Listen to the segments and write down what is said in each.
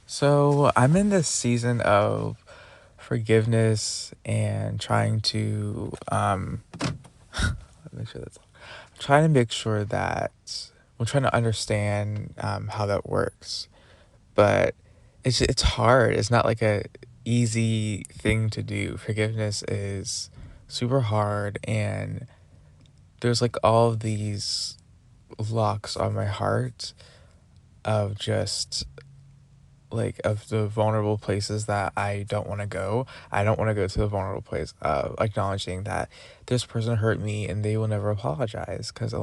So I'm in this season of forgiveness and trying to make sure that's trying to make sure that I'm trying to understand how that works. But it's hard. It's not like a easy thing to do. Forgiveness is super hard, and there's like all of these locks on my heart of just like of the vulnerable places that I don't want to go. I don't want to go to the vulnerable place of acknowledging that this person hurt me and they will never apologize, because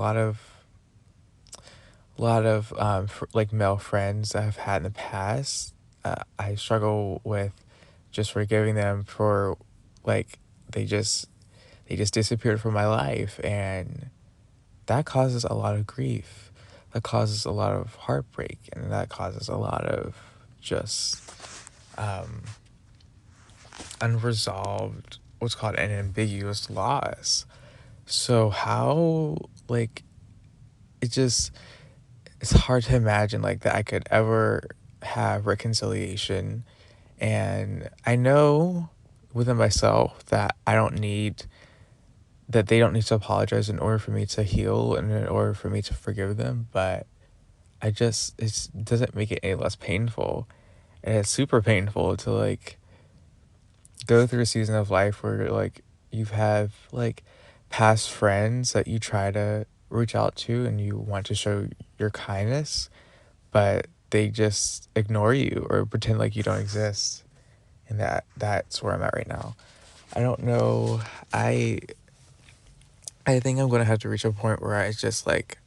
like male friends that I've had in the past, I struggle with just forgiving them for like they just they just disappeared from my life, and that causes a lot of grief. That causes a lot of heartbreak, and that causes a lot of just um, unresolved, what's called an ambiguous loss. So how like it just it's hard to imagine like that I could ever have reconciliation. And I know within myself that they don't need to apologize in order for me to heal and in order for me to forgive them, but it doesn't make it any less painful. And it's super painful to like go through a season of life where like you have like past friends that you try to reach out to and you want to show your kindness, but they just ignore you or pretend like you don't exist. And that's where I'm at right now. I don't know. I I think I'm gonna have to reach a point where I just like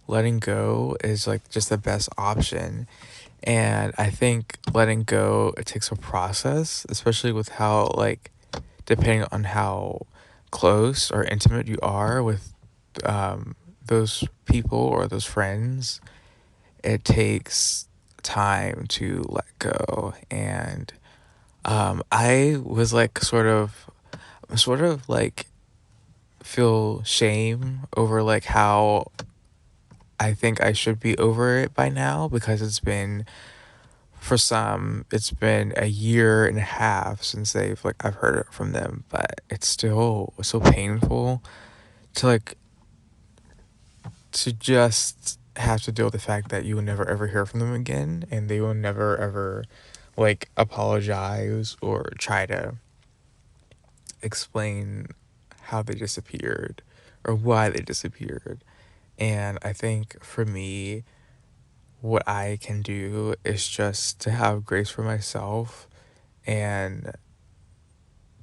letting go is like just the best option. And I think letting go, it takes a process, especially with how like depending on how close or intimate you are with those people or those friends, it takes time to let go. And I was like sort of like feel shame over like how I think I should be over it by now, because it's been a year and a half since I've heard it from them, but it's still so painful to like to just have to deal with the fact that you will never ever hear from them again, and they will never ever like apologize or try to explain how they disappeared or why they disappeared. And I think for me, what I can do is just to have grace for myself, and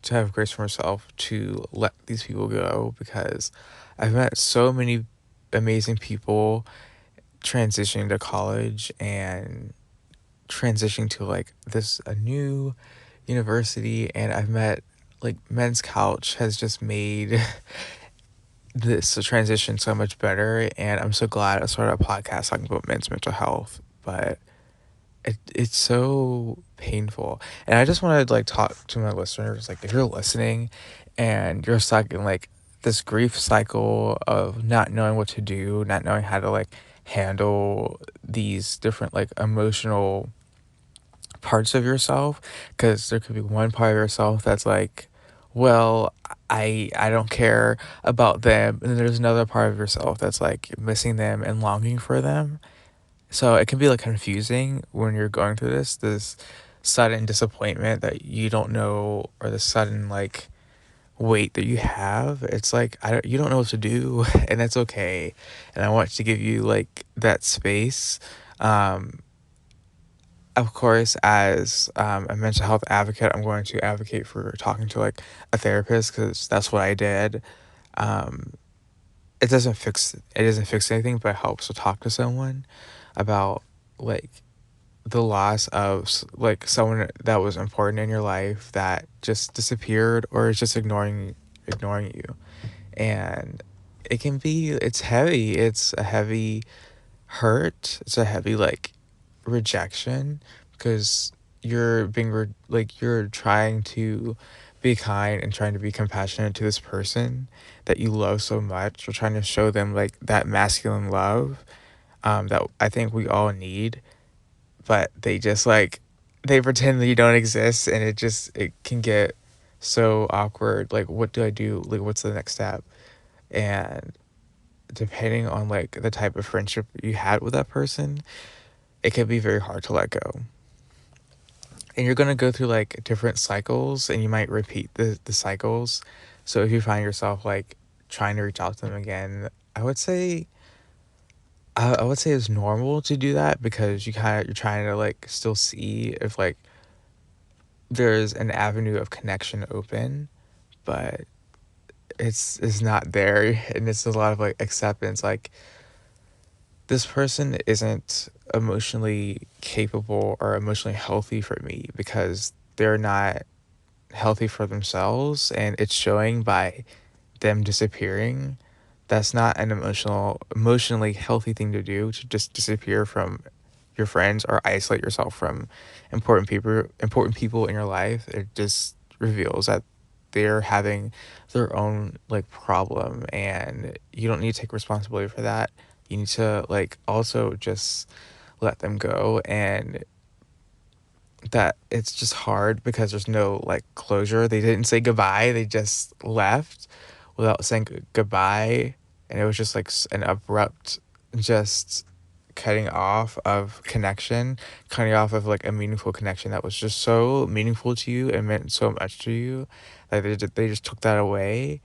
to have grace for myself to let these people go, because I've met so many amazing people transitioning to college and transitioning to like this a new university, and I've met like Men's Couch has just made this transition so much better, and I'm so glad I started a podcast talking about men's mental health. But it's so painful, and I just want to like talk to my listeners, like if you're listening and you're stuck in like this grief cycle of not knowing what to do, not knowing how to like handle these different like emotional parts of yourself, because there could be one part of yourself that's like, well, I don't care about them, and then there's another part of yourself that's like missing them and longing for them. So it can be like confusing when you're going through this sudden disappointment that you don't know, or the sudden like weight that you have. It's like you don't know what to do, and that's okay. And I want to give you like that space. Um, of course, as a mental health advocate, I'm going to advocate for talking to like a therapist, because that's what I did. Um, it doesn't fix anything, but it helps to talk to someone about like the loss of like someone that was important in your life that just disappeared or is just ignoring you. And it's heavy. It's a heavy hurt. It's a heavy like rejection, because you're trying to be kind and trying to be compassionate to this person that you love so much. You're trying to show them like that masculine love that I think we all need, but they just like they pretend that you don't exist, and it can get so awkward. Like, what do I do? Like, what's the next step? And depending on like the type of friendship you had with that person, it can be very hard to let go. And you're gonna go through like different cycles, and you might repeat the cycles. So if you find yourself like trying to reach out to them again, I would say I would say it's normal to do that, because you're trying to like still see if like there's an avenue of connection open, but it's not there, and it's a lot of like acceptance. Like, this person isn't emotionally capable or emotionally healthy for me, because they're not healthy for themselves, and it's showing by them disappearing. That's not an emotionally healthy thing to do, to just disappear from your friends or isolate yourself from important people in your life. It just reveals that they're having their own like problem, and you don't need to take responsibility for that. You need to like also just let them go. And that it's just hard because there's no like closure. They didn't say goodbye, they just left without saying goodbye, and it was just like an abrupt, just cutting off of connection, cutting off of like a meaningful connection that was just so meaningful to you and meant so much to you. Like, they just took that away.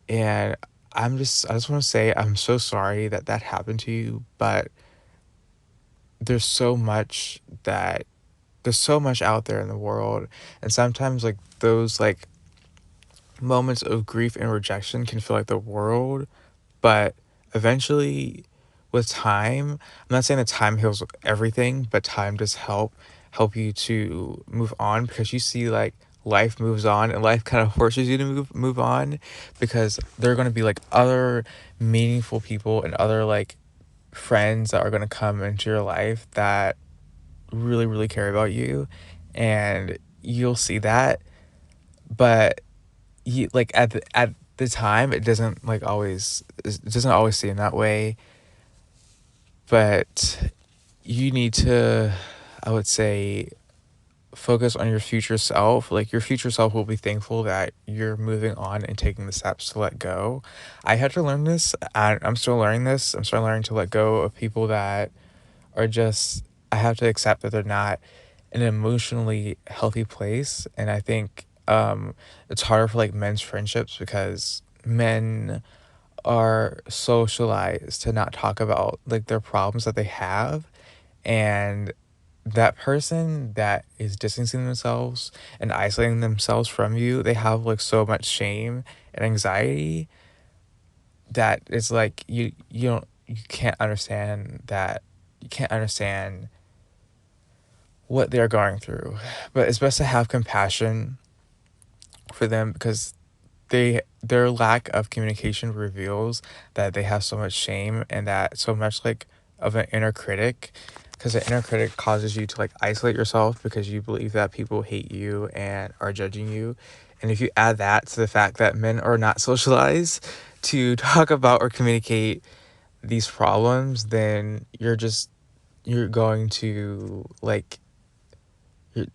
And I just want to say I'm so sorry that that happened to you, but there's so much that there's so much out there in the world, and sometimes like those like moments of grief and rejection can feel like the world, but eventually, with time, I'm not saying that time heals everything, but time does help you to move on, because you see like life moves on, and life kind of forces you to move on, because there are going to be like other meaningful people and other like friends that are going to come into your life that really really care about you, and you'll see that. But you like at the time, it doesn't always seem that way. But you need to, I would say, focus on your future self. Like, your future self will be thankful that you're moving on and taking the steps to let go. I had to learn this, and I'm still learning this. I'm still learning to let go of people that are just, I have to accept that they're not in an emotionally healthy place. And I think it's harder for like men's friendships, because men are socialized to not talk about like their problems that they have. And that person that is distancing themselves and isolating themselves from you, they have like so much shame and anxiety that it's like you can't understand that, you can't understand what they're going through. But it's best to have compassion for them, because their lack of communication reveals that they have so much shame, and that so much like of an inner critic, because the inner critic causes you to like isolate yourself, because you believe that people hate you and are judging you. And if you add that to the fact that men are not socialized to talk about or communicate these problems, then you're going to like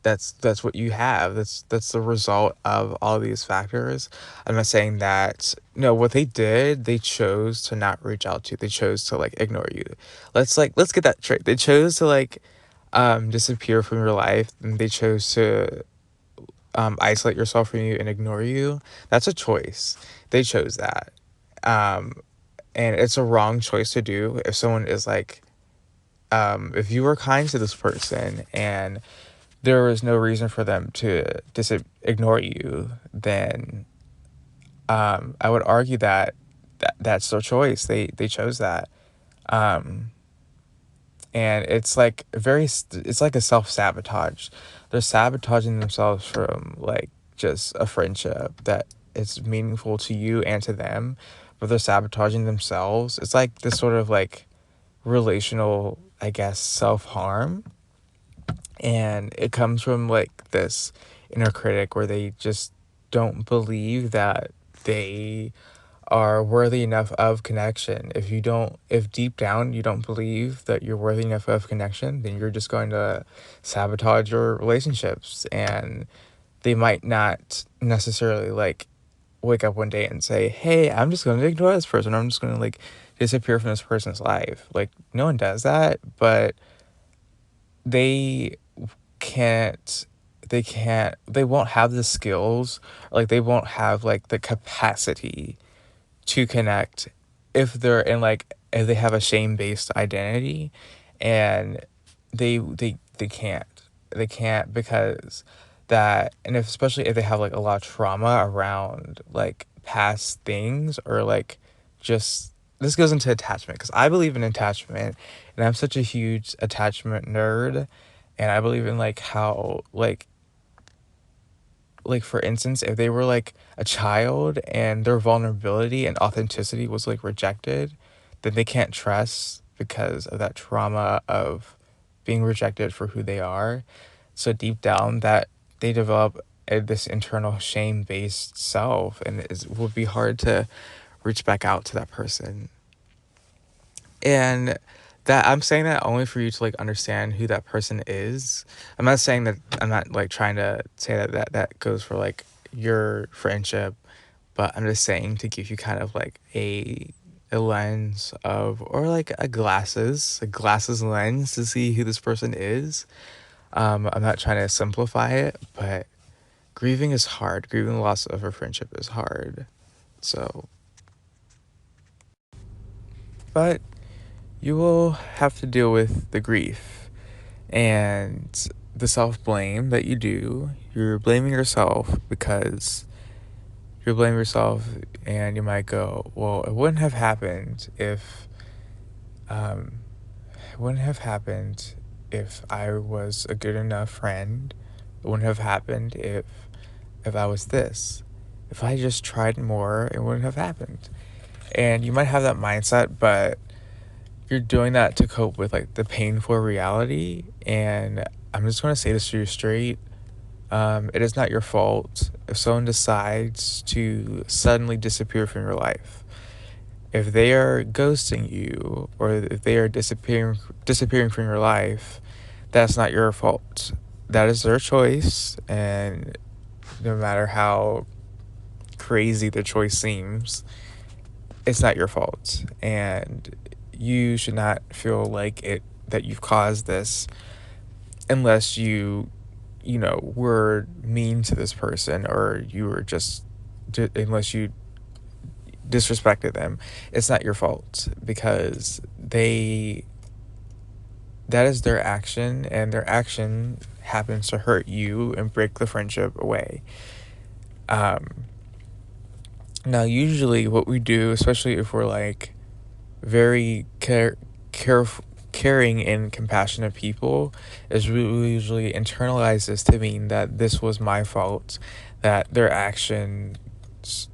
that's what you have. That's the result of all these factors. I'm not saying that, no, what they did, they chose to not reach out to. They chose to like ignore you. Let's get that straight. They chose to like disappear from your life, and they chose to isolate yourself from you and ignore you. That's a choice. They chose that. Um and it's a wrong choice to do. If someone is like, if you were kind to this person and there was no reason for them to ignore you, then I would argue that, that's their choice. They chose that. Um, and it's like a self-sabotage. They're sabotaging themselves from like just a friendship that is meaningful to you and to them, but they're sabotaging themselves. It's like this sort of like relational, I guess, self-harm. And it comes from like this inner critic where they just don't believe that they are worthy enough of connection. If deep down you don't believe that you're worthy enough of connection, then you're just going to sabotage your relationships, and they might not necessarily like wake up one day and say, "Hey, I'm just going to ignore this person. I'm just going to like disappear from this person's life." Like no one does that, but they can't they won't have the skills, like they won't have like the capacity to connect if they have a shame-based identity, and they can't because that, and if, especially if they have like a lot of trauma around like past things, or like just, this goes into attachment, because I believe in attachment, and I'm such a huge attachment nerd, and I believe in like how like for instance, if they were like a child and their vulnerability and authenticity was like rejected, then they can't trust because of that trauma of being rejected for who they are. So deep down, that they develop this internal shame based self, and it would be hard to reach back out to that person. And that, I'm saying that only for you to like understand who that person is. I'm not saying that, I'm not like trying to say that goes for like your friendship, but I'm just saying to give you kind of like a lens of, or like a glasses lens to see who this person is. I'm not trying to simplify it, but grieving is hard. Grieving the loss of a friendship is hard. So, but you will have to deal with the grief and the self-blame that you do. You're blaming yourself because you're blaming yourself, and you might go, well, it wouldn't have happened if it wouldn't have happened if I was a good enough friend. It wouldn't have happened if I was this. If I just tried more, it wouldn't have happened. And you might have that mindset, but you're doing that to cope with like the painful reality. And I'm just going to say this to you straight. It is not your fault if someone decides to suddenly disappear from your life. If they are ghosting you, or if they are disappearing from your life, that's not your fault. That is their choice, and no matter how crazy the choice seems, it's not your fault. And you should not feel like it that you've caused this, unless you were mean to this person, or you were just unless you disrespected them. It's not your fault, because that is their action, and their action happens to hurt you and break the friendship away. Now usually what we do, especially if we're like very caring and compassionate people, is we usually internalize this to mean that this was my fault, that their actions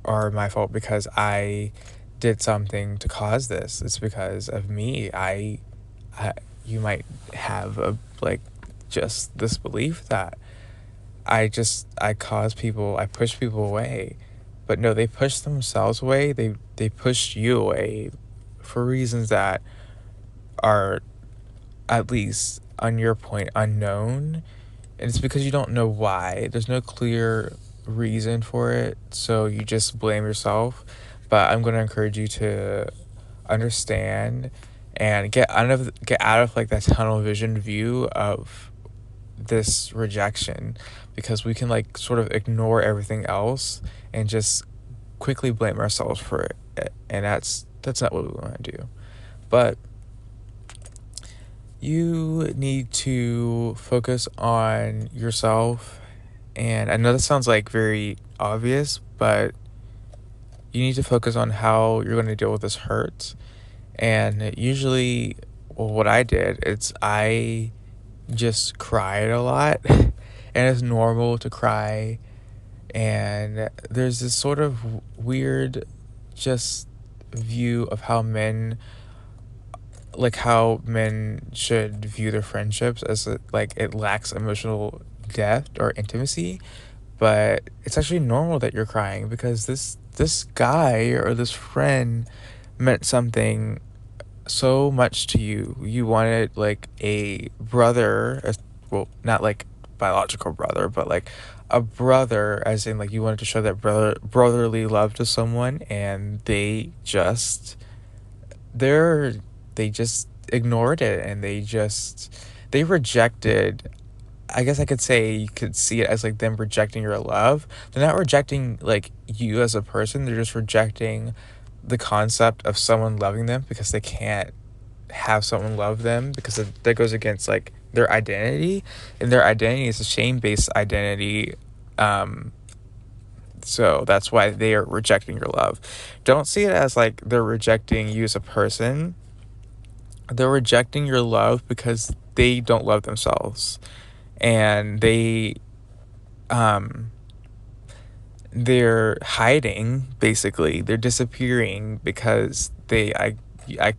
are my fault because I did something to cause this. It's because of me. You might have a like just this belief that I push people away. But no, they push themselves away. They push you away for reasons that are, at least on your point, unknown. And it's because you don't know why. There's no clear reason for it, so you just blame yourself. But I'm going to encourage you to understand and get out of like that tunnel vision view of this rejection, because we can like sort of ignore everything else and just quickly blame ourselves for it, and that's not what we want to do. But you need to focus on yourself. And I know that sounds like very obvious, but you need to focus on how you're going to deal with this hurt. And usually, well, what I did is I just cried a lot. And it's normal to cry. And there's this sort of weird just view of how men should view their friendships, as it lacks emotional depth or intimacy. But it's actually normal that you're crying, because this guy or this friend meant something so much to you. You wanted like a brother, well, not like biological brother, but like a brother, as in like you wanted to show that brotherly love to someone, and they're they just ignored it, and they rejected. I guess I could say you could see it as like them rejecting your love. They're not rejecting like you as a person, they're just rejecting the concept of someone loving them, because they can't have someone love them, because that goes against like their identity, and their identity is a shame-based identity. um so that's why they are rejecting your love. Don't see it as like they're rejecting you as a person. They're rejecting your love because they don't love themselves, and um they're hiding, basically. They're disappearing because I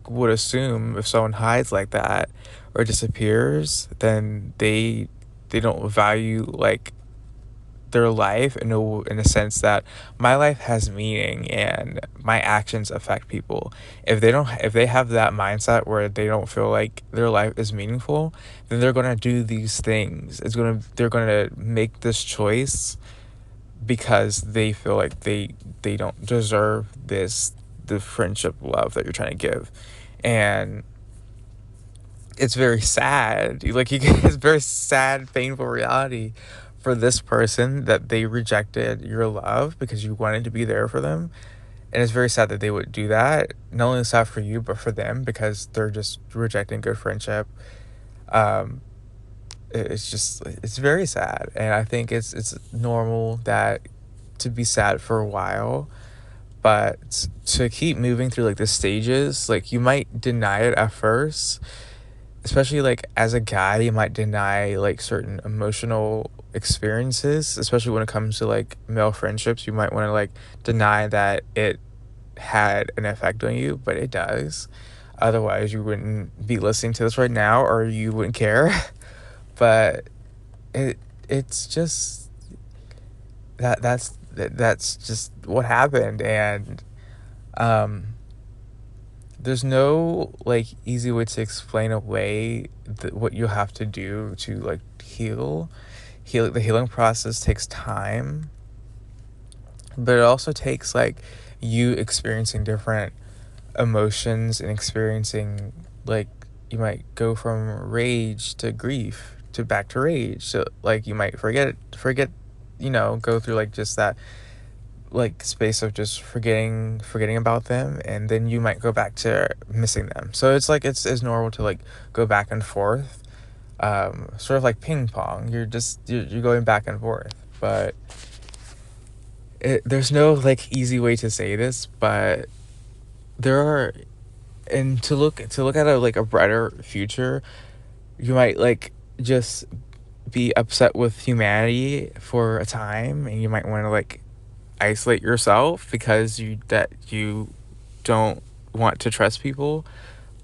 would assume if someone hides like that or disappears, then they don't value like their life in a sense that my life has meaning and my actions affect people. If they have that mindset where they don't feel like their life is meaningful, then they're going to do these things. They're going to make this choice because they feel like they don't deserve the friendship love that you're trying to give. And it's very sad, like you get it's very sad, painful reality for this person that they rejected your love because you wanted to be there for them. And it's very sad that they would do that. Not only sad for you, but for them, because they're just rejecting good friendship. um it's very sad, and I think it's normal that to be sad for a while, but to keep moving through like the stages, like you might deny it at first, especially like as a guy, you might deny like certain emotional experiences, especially when it comes to like male friendships. You might want to like deny that it had an effect on you, but it does. Otherwise, you wouldn't be listening to this right now, or you wouldn't care. But it it's just that's just what happened. And um there's no like easy way to explain away what you have to do to like heal. The healing process takes time, but it also takes like you experiencing different emotions and experiencing like you might go from rage to grief to back to rage. So like you might forget, go through like just that like space of just forgetting about them, and then you might go back to missing them. So it's like it's normal to like go back and forth, sort of like ping pong. You're going back and forth. But there's no like easy way to say this, but there are. And to look at a brighter future, you might like just be upset with humanity for a time, and you might want to like isolate yourself because you don't want to trust people.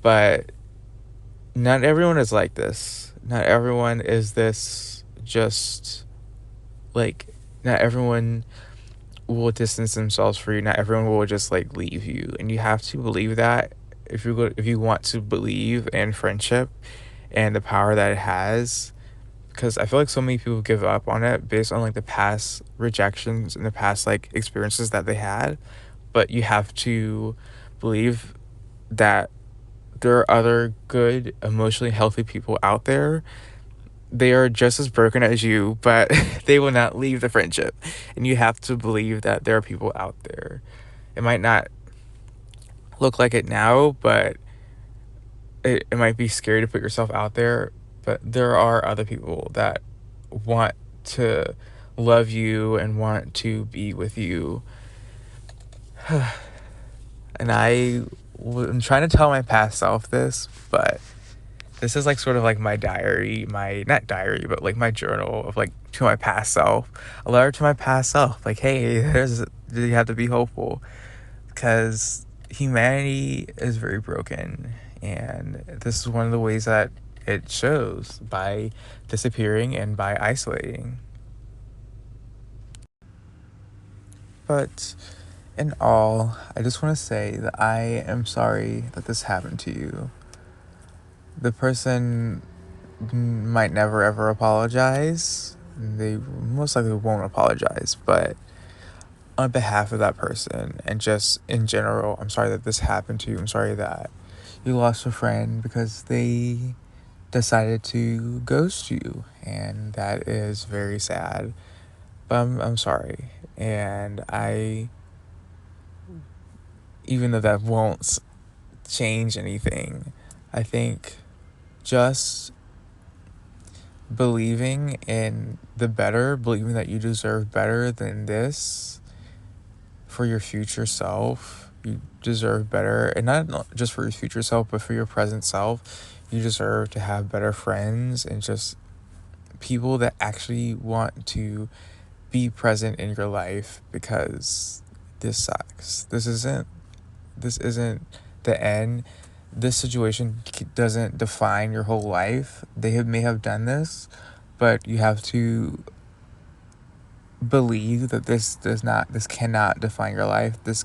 But not everyone is like this. Not everyone is this. Just like not everyone will distance themselves for you. Not everyone will just like leave you, and you have to believe that if you want to believe in friendship and the power that it has. Because I feel like so many people give up on it based on like the past rejections and the past like experiences that they had. But you have to believe that there are other good, emotionally healthy people out there. They are just as broken as you, but they will not leave the friendship. And you have to believe that there are people out there. It might not look like it now, but it might be scary to put yourself out there. But there are other people that want to love you and want to be with you. And I'm trying to tell my past self this, but this is like sort of like my diary, my not diary, but like my journal of like to my past self. A letter to my past self, like, hey, you have to be hopeful, because humanity is very broken, and this is one of the ways that it shows, by disappearing and by isolating. But In all, I just want to say that I am sorry that this happened to you. The person might never ever apologize. They most likely won't apologize, but on behalf of that person and just in general, I'm sorry that this happened to you. I'm sorry that you lost a friend because they decided to ghost you, and that is very sad. But I'm sorry, and even though that won't change anything, I think just believing in the better, believing that you deserve better than this for your future self. You deserve better, and not just for your future self, but for your present self. You deserve to have better friends and just people that actually want to be present in your life, because this sucks. This isn't the end. This situation doesn't define your whole life. May have done this, but you have to believe that this cannot define your life. This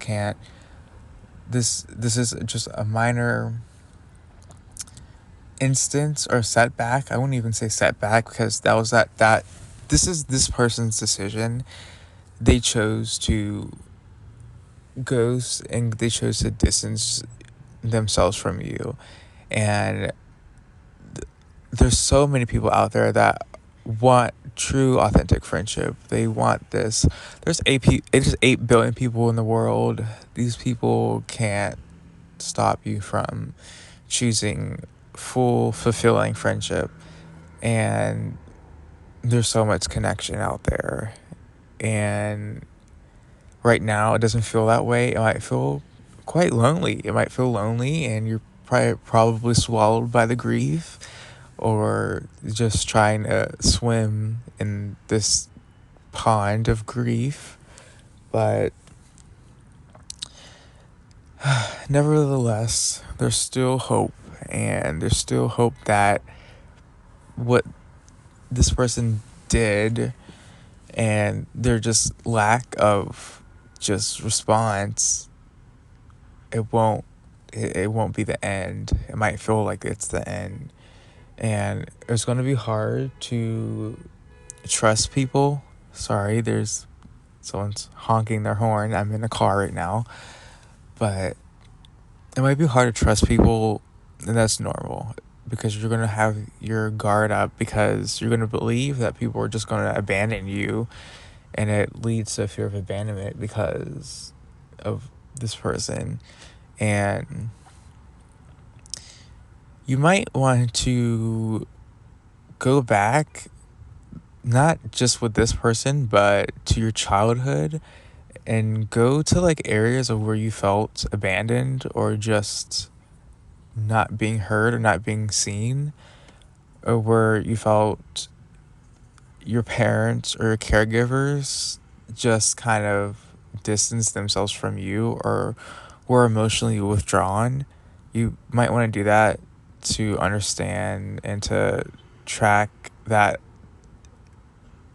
is just a minor instance or setback. I wouldn't even say setback, because that this is this person's decision. They chose to ghost, and they chose to distance themselves from you. And there's so many people out there that want true authentic friendship. They want this. There's 8 billion people in the world. These people can't stop you from choosing full fulfilling friendship. And there's so much connection out there, and right now it doesn't feel that way. It might feel quite lonely. It might feel lonely, and you're probably swallowed by the grief, or just trying to swim in this pond of grief. But nevertheless, there's still hope, and there's still hope that what this person did and their just lack of just response, it won't be the end. It might feel like it's the end, and it's going to be hard to trust people. Sorry, there's someone's honking their horn. I'm in a car right now, but it might be hard to trust people, and that's normal, because you're going to have your guard up, because you're going to believe that people are just going to abandon you, and it leads to a fear of abandonment because of this person. And you might want to go back, not just with this person, but to your childhood, and go to like areas of where you felt abandoned, or just not being heard or not being seen, or where you felt your parents or your caregivers just kind of distance themselves from you, or were emotionally withdrawn. You might want to do that to understand and to track that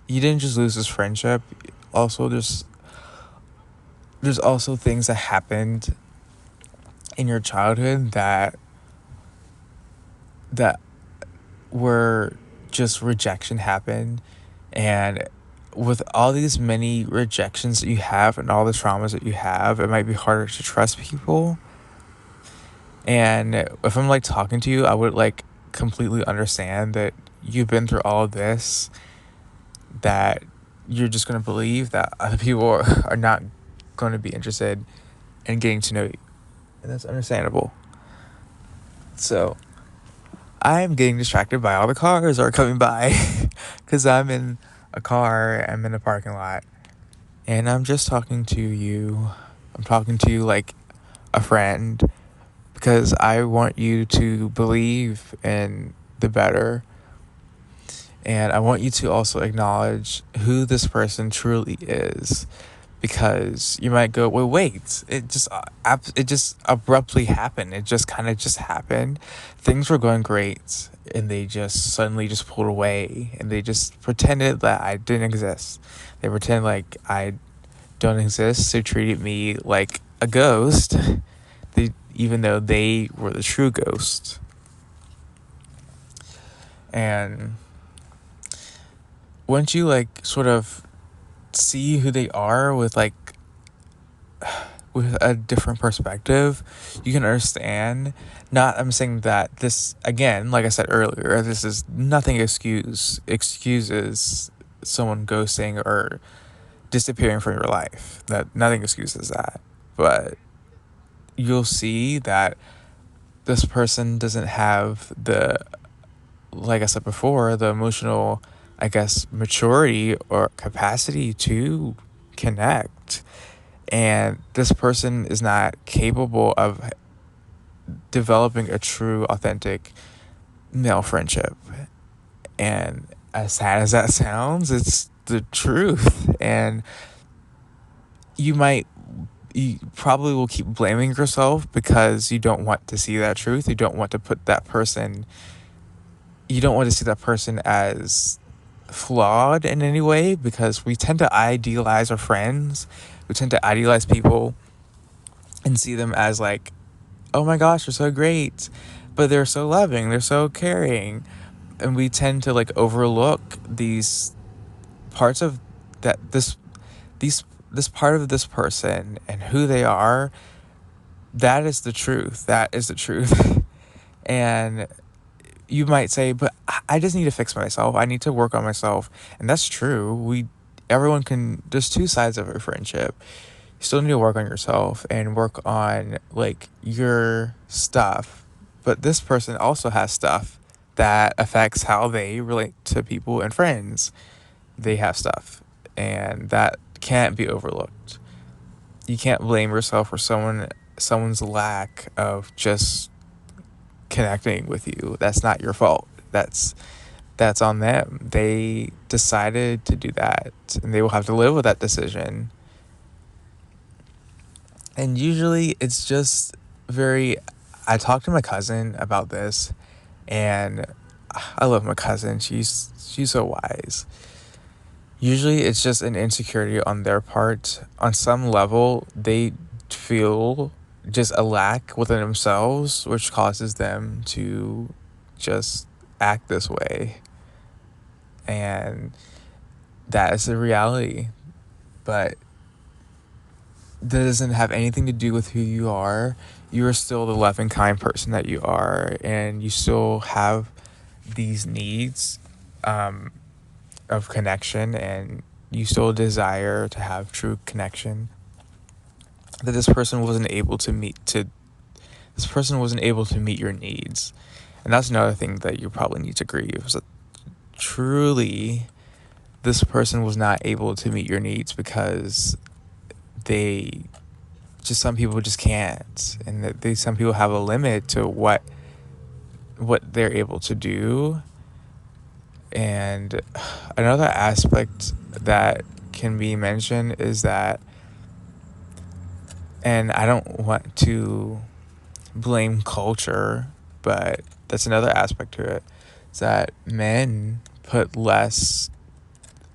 you didn't just lose this friendship. Also, there's also things that happened in your childhood that were just rejection happened. And with all these many rejections that you have and all the traumas that you have, it might be harder to trust people. And if I'm like talking to you, I would like completely understand that you've been through all of this, that you're just going to believe that other people are not going to be interested in getting to know you. And that's understandable. So I'm getting distracted by all the cars that are coming by, because I'm in a car, I'm in a parking lot, and I'm just talking to you. I'm talking to you like a friend, because I want you to believe in the better. And I want you to also acknowledge who this person truly is, because you might go, well, wait, it just abruptly happened. It just kind of just happened. Things were going great, and they just suddenly just pulled away, and they just pretended that I didn't exist. They pretended like I don't exist who treated me like a ghost, even though they were the true ghost. And once you like sort of see who they are with a different perspective, you can understand. Not, I'm saying that this, again, like I said earlier, this is nothing excuses someone ghosting or disappearing from your life. That nothing excuses that. But you'll see that this person doesn't have the, like I said before, the emotional, I guess, maturity or capacity to connect. And this person is not capable of developing a true, authentic male friendship. And as sad as that sounds, it's the truth. And you probably will keep blaming yourself because you don't want to see that truth. You don't want to see that person as flawed in any way, because we tend to idealize our friends. We tend to idealize people and see them as like, oh my gosh, they're so great, but they're so loving, they're so caring. And we tend to like overlook these parts of this part of this person and who they are. That is the truth. And you might say, but I just need to fix myself. I need to work on myself. And that's true. There's two sides of a friendship. You still need to work on yourself and work on like your stuff. But this person also has stuff that affects how they relate to people and friends. They have stuff, and that can't be overlooked. You can't blame yourself for someone's lack of just connecting with you. That's not your fault. That's on them. They decided to do that, and they will have to live with that decision. And usually it's just I talked to my cousin about this, and I love my cousin. She's so wise. Usually it's just an insecurity on their part. On some level, they feel just a lack within themselves, which causes them to just act this way. And that is the reality. But that doesn't have anything to do with who you are. You are still the loving, kind person that you are, and you still have these needs of connection, and you still desire to have true connection that this person wasn't able to meet your needs. And that's another thing that you probably need to grieve, is that truly this person was not able to meet your needs because some people just can't, and that some people have a limit to what they're able to do. And another aspect that can be mentioned is that, and I don't want to blame culture, but that's another aspect to it, is that men put less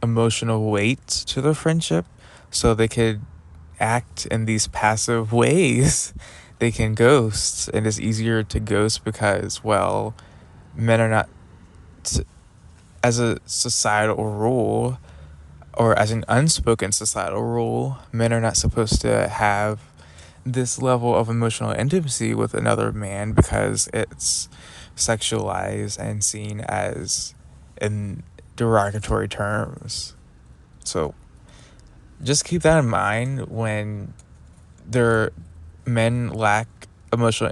emotional weight to their friendship, so they could act in these passive ways. They can ghost, and it's easier to ghost because, well, men are not, as a societal rule, or as an unspoken societal rule, men are not supposed to have this level of emotional intimacy with another man because it's sexualized and seen as in derogatory terms. So just keep that in mind when men lack emotional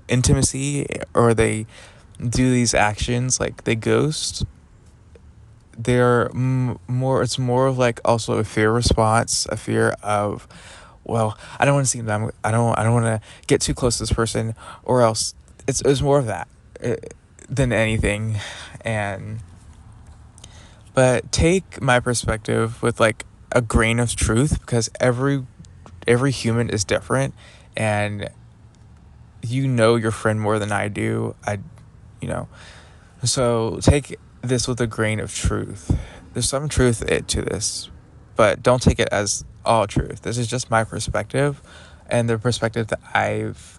intimacy, or they do these actions like they ghost. It's more of like also a fear response, a fear of, well, I don't want to see them. I don't want to get too close to this person, or else it's more of that than anything. But take my perspective with like a grain of truth, because every human is different, and you know your friend more than I do. So take this with a grain of truth. There's some truth to this, but don't take it as all truth. This is just my perspective and the perspective that I've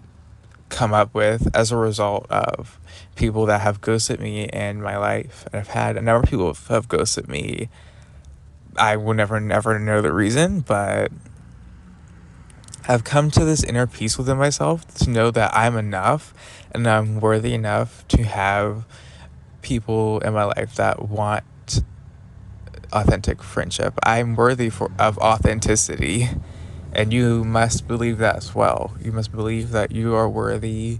come up with as a result of people that have ghosted me in my life. And I've had a number of people have ghosted me. I will never know the reason, but I've come to this inner peace within myself to know that I'm enough and I'm worthy enough to have people in my life that want authentic friendship. I'm worthy of authenticity, and you must believe that as well. You must believe that you are worthy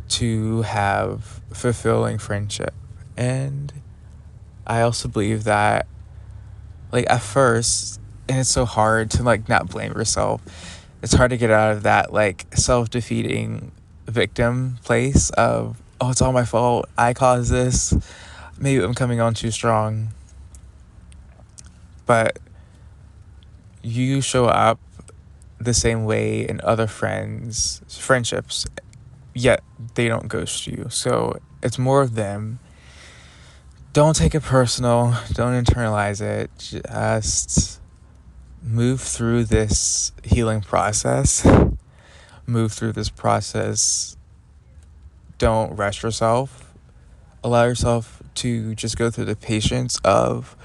to have fulfilling friendship. And I also believe that, like, at first, and it's so hard to, like, not blame yourself. It's hard to get out of that, like, self-defeating victim place of, oh, it's all my fault, I caused this, maybe I'm coming on too strong. But you show up the same way in other friendships, yet they don't ghost you. So it's more of them. Don't take it personal. Don't internalize it. Just move through this healing process. Move through this process. Don't rush yourself. Allow yourself to just go through the patience of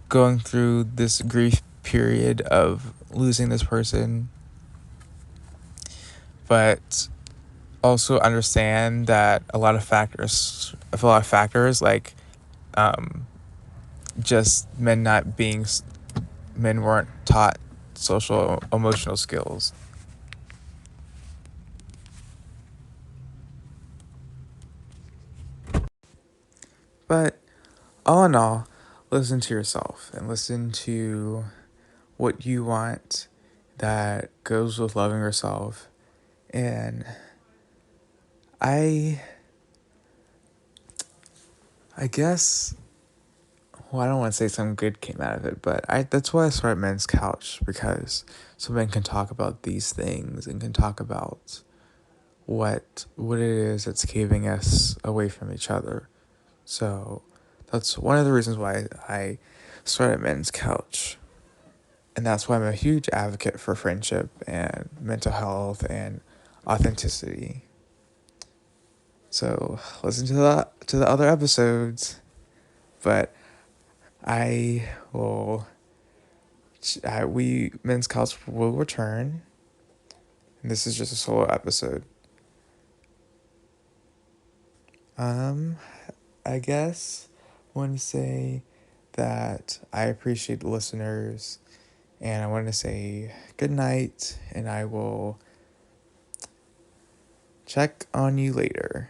going through this grief period of losing this person. But also understand that a lot of factors like just men weren't taught social emotional skills. But all in all, listen to yourself and listen to what you want that goes with loving yourself. And I I guess, well, I don't want to say something good came out of it, but that's why I started Men's Couch, because so men can talk about these things and can talk about what it is that's keeping us away from each other. So that's one of the reasons why I started Men's Couch. And that's why I'm a huge advocate for friendship and mental health and authenticity. So listen to the other episodes. But I will Men's Couch will return. And this is just a solo episode. I guess I want to say that I appreciate the listeners, and I want to say good night, and I will check on you later.